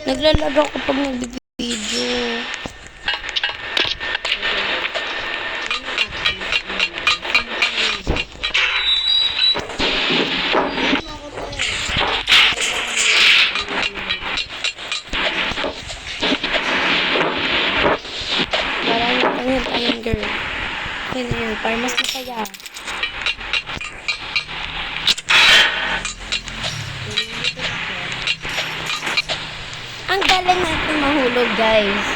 Naglalag ako pag nag-video. Parang tayong girl. Okay na yun. Para mas masaya. Ang galing natin mahulog, guys.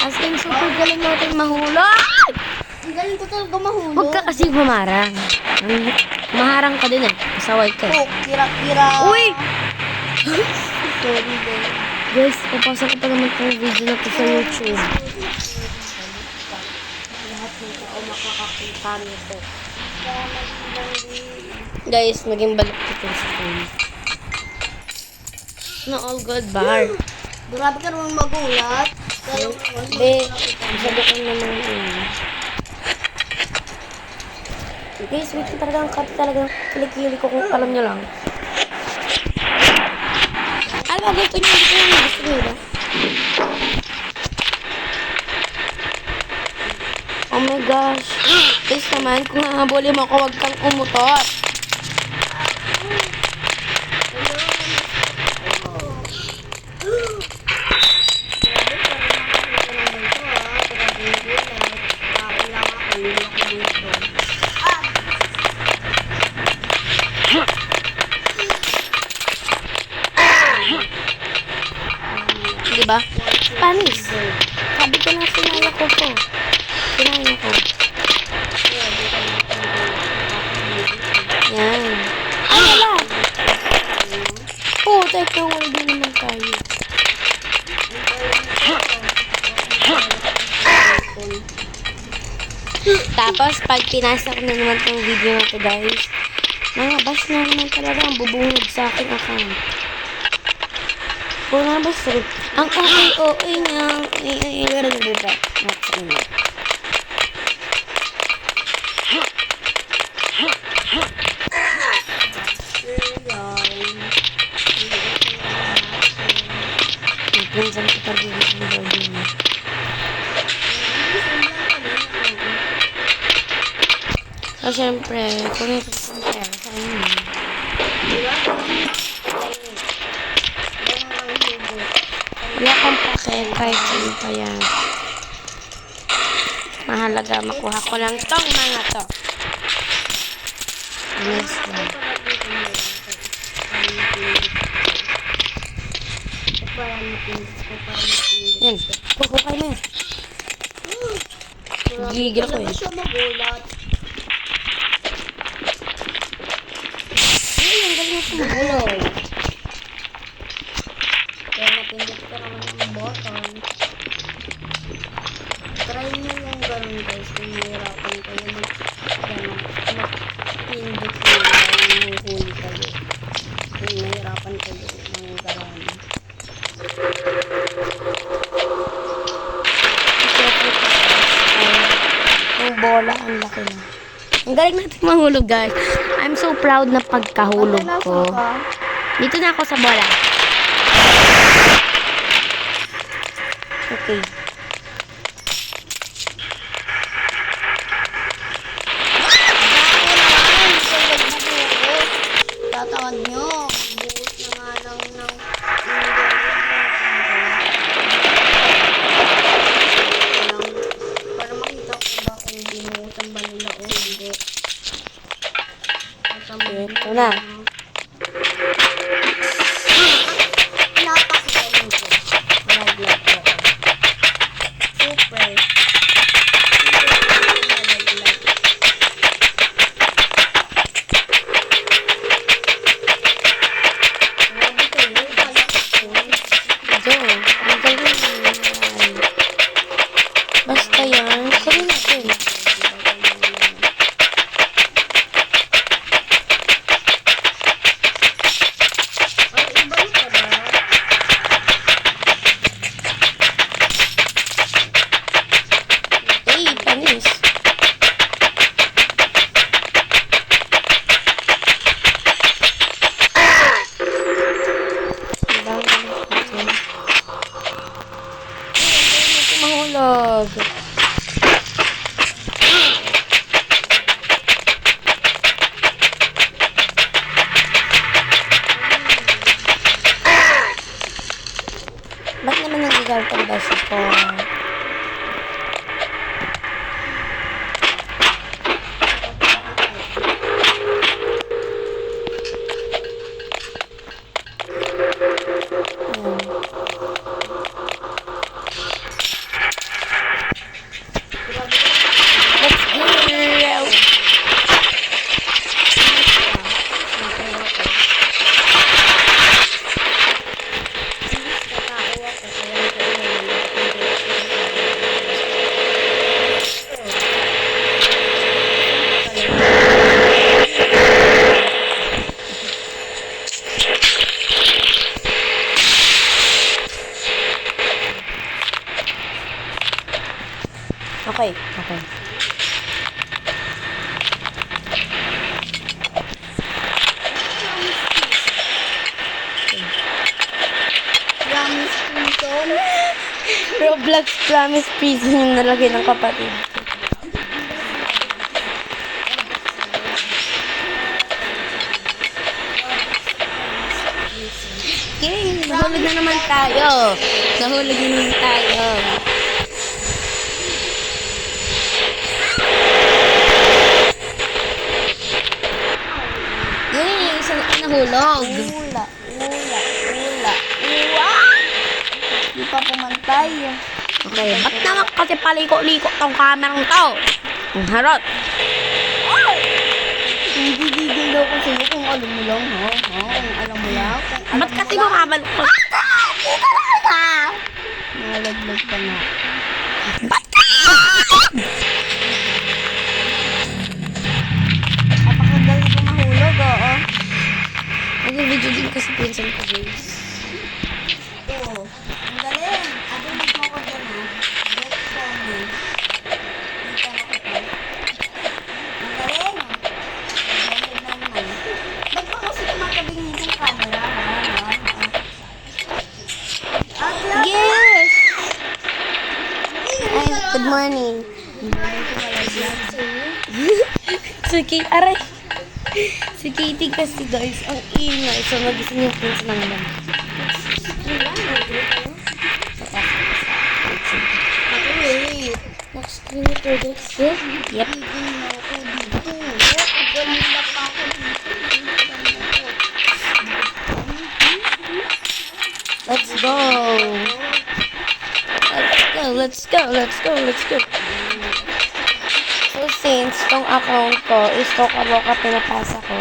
As in, super galing natin mahulog. Ang galing ko talaga mahulog. Huwag ka kasi humarang. Maharang ka din eh. Pasaway ka. Oh, kira-kira. Uy! Sorry, babe. Guys, papasok ko pa naman itong video na to sa YouTube. Lahat ng tao makakakita nito. Guys, naging balik dito sa phone. No all good bar. Grabe ka naman magulat. Be, sabi ko naman yun. Guys, wait talaga ang cut talaga. Kilikili ko kung alam nyo lang. Alam, gusto nyo, gusto nyo ba? Oh my gosh. Guys naman, kung hahabulin mo ako, huwag kang umutot. Diba? Panis. Sabi ko na sinaya ko to. Sinaya ko. Yan. Ay, wala. Oo, teka, wala din naman tayo. Tapos, pag pinasa ko na naman tong video na to, guys, mga bash na naman talaga ang bubungod sa aking account. Kung nga ba, sorry. Ang OA niya, meron na ba? Pinsan ko pag ibig ng body mo. So, syempre, kung ito sa pera sa inyo. Wala kang pake kahit sino pa yan. Mahalaga, makuha ko lang tong mga to. Yes, lang. Yan. Kukukay mo yan. Gigil ko eh. Ay, ang galing ako magulog. Kaya napindot ko naman ng button. Try nyo yung gano'n, guys. Kung mahirapan kayo mag-pindot nyo yung huli kayo. Kung mahirapan kayo ng gano'n. Yung bola, ang laki na. Ang galing natin mahulog, guys. I'm so proud na pagkahulog ko. Dito na ako sa bola. Okay. Tatawad nyo. Buhos na nga lang ng para makita ko ba kung binuhusan ba nila o hindi. Ito na. Napakagaling ko. Malaglag ko. Super. Basta yan. Sabi natin. mahulog. Ba't naman nagagalit ang beso ko? Let's go! Okay. Okay. Promise Clinton. Roblox Promise Prison yung nalagay ng kapatid. Yay! Nahulog na naman tayo. Nahulog na naman tayo. Yay! Isa na nahulog. Ula. Di pa pumantay. Okay, ba't naman kasi paliko-liko tong kamerang to? Ang harot. Hindi gigil daw ko sa'yo kung alam mo lang, ha? Kung alam mo lang. Kung Ba't kasi bumabalok? nalaglag pa nga. Napakagaling ko mahulog, oo. Nag-video din kasi pinsan ko, guys. Oo. Ang galing. Adinig mo ko dyan, ha? Get funny. Dito na kita. Ang galing. Galing naman. Ba't pa kasi tumatabing yung camera, ha? At Yes! Ay, good morning. Si Kate, aray. Si Katie kasi, guys, ang ingay. So, nagising yung pinsan ng naman. Wait. Next screen ito, guys. Yep. Gigil na ako dito. Ganila pa ako dito. Let's go. Let's go, let's go, let's go, let's go. So, since tong account ko is Tokaboka pinapasa ko,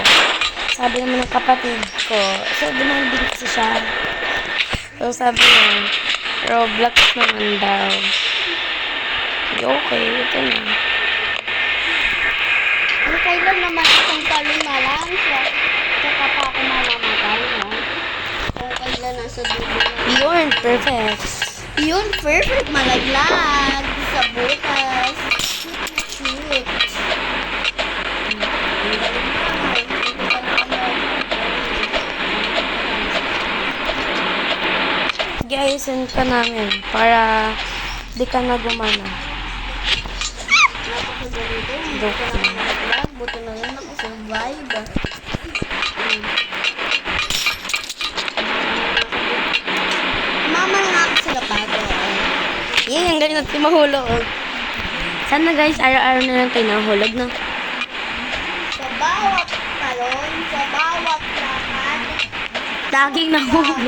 sabi naman ng kapatid ko, so, demanding kasi siya. So, sabi niya, Roblox naman daw. Okay, ito na. Ano kailan naman isang talong na lang siya? Saka pa ako mamamatay, no? Kung kailan nasa dulo na. Yun, perfect. Yun, perfect. Malaglag. Sa butas. Shoot. Ang galing naman. Hindi ka na Guys, send ka namin para di ka na gumana. napakagalito. Hindi ka na malaglag. Buto na lang nakasurvive. Mama na ako sila pato. Yun, ang galing natin mahulog. Sana guys, araw-araw na lang tayo nahulog na. Sa bawat talon, sa bawat lakad, Laging nahulog.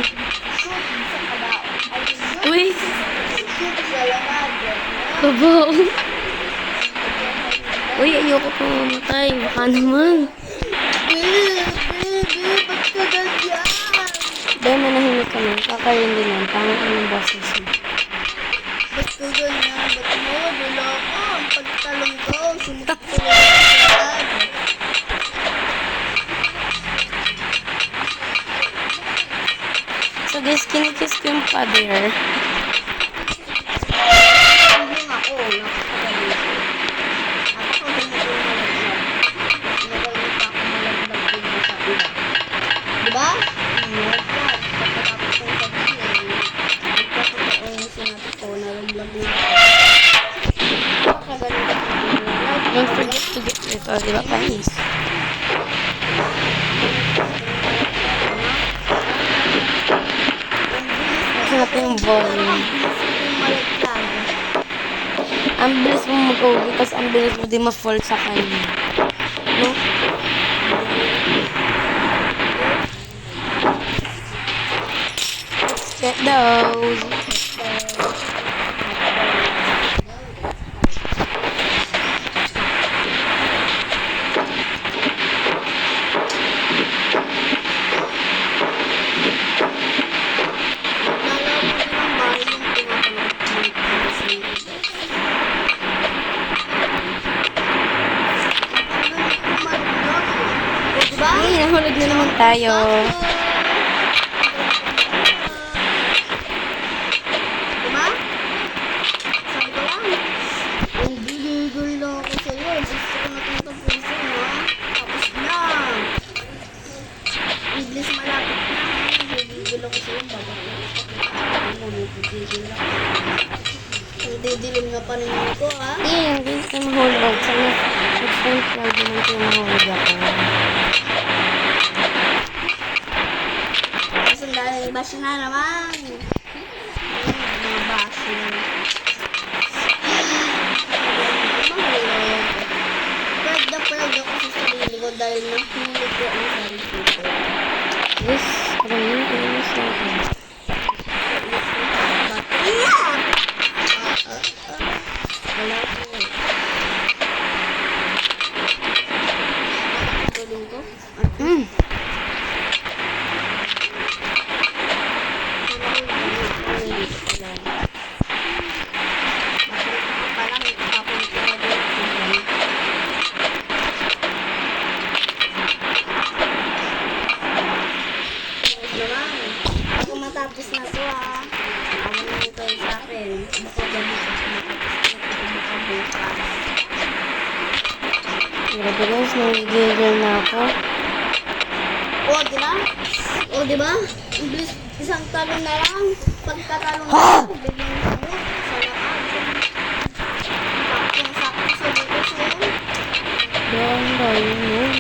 shoot sa kabao. Ay, shoot, Uy, shoot sa lakad. kabaw. Uy, ayoko pa mamatay. Baka naman. Ba't ka ganyan? Dahil manahimik ka na. Kakarin din lang. Pangit ang boses mo. Ba't ka ganyan? Ba't mo? Dula ko. Ang pagtalong ko. Sumikat ko lang sa lakad. So guys, kinikiss ko yung pader. Hindi nga ako. Napakagaling ko. Napakagaling ko malaglag. Magaling pa ako malaglag din sa iba. Diba? Malaglag. Pagkatapos kong sabihin, nagpapatotoo yung sinabi ko, nalaglag din ako. Don't forget to get this. O, diba, panis? Kasi natin yung ball. Ang bilis mo mag-uwi kasi ang bilis mo din ma-fall sa kanya. No? Let's get those. Ay, nahulog na naman tayo. Diba? Sabi ko lang. Ang bigil lang ako sa'yo. Gusto ko na tatapusin, ha? Tapos na. English malapit na. Bigil ako sa'yo. Babak na. Bigil ako. Ang didilim na paningin ko, ha? Eh, ang bilis na mahulog. Sana, next time, lagi naman kayo mahulog ako. Kasi dahil bashi na naman. Mga bashi. Proud na proud ako sa sarili ko dahil nahuli ko ang sarili ko. Yes, alam niyo, inis na ako. Yeah! Wala ko. Galing ko. Ako matapos na to, ha. Ako na ito sa akin. Baka ganun ako matapos na ito. Baka bukas. Grabe guys, nangigigil na ako. O, di ba? O, di ba? Iblis, isang talon na lang. Pagkatalon na Ha? lang, bigyan mo. Sa lakad. Sakto sa dito siya. Doon daw yun.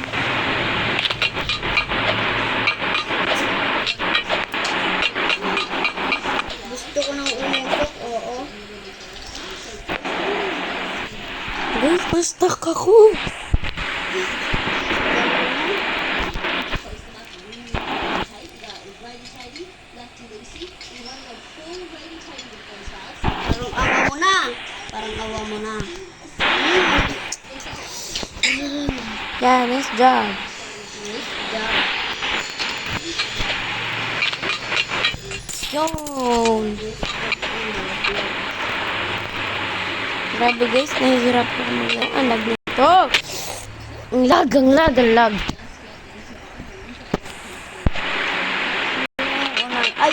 Gusto ko nang umusok, oo. Guys, na-stuck ako. Parang awa mo na. Parang awa mo na. Yeah, nice job. Yun. Grabe guys, nahihirap ko mag- ang lag nito. Ang lag, ang lag, ang lag.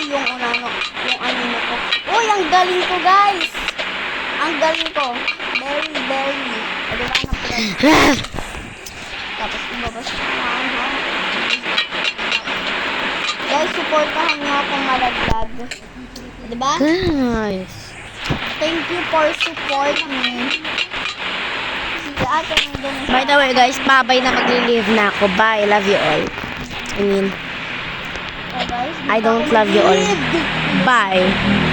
Yung unano. Yung ano mo ko. Uy, ang galing ko, guys. Ang galing ko. Very, very. O, diba, anak ko, guys? Tapos, umabas ko na, ha? Guys, supportahan niyo akong malaglag. Diba? Guys. Thank you for support me. Si ate mo doon. By the way guys, babay na magli-leave na ako. Bye, love you all. I mean, Guys, I don't love you all. Bye.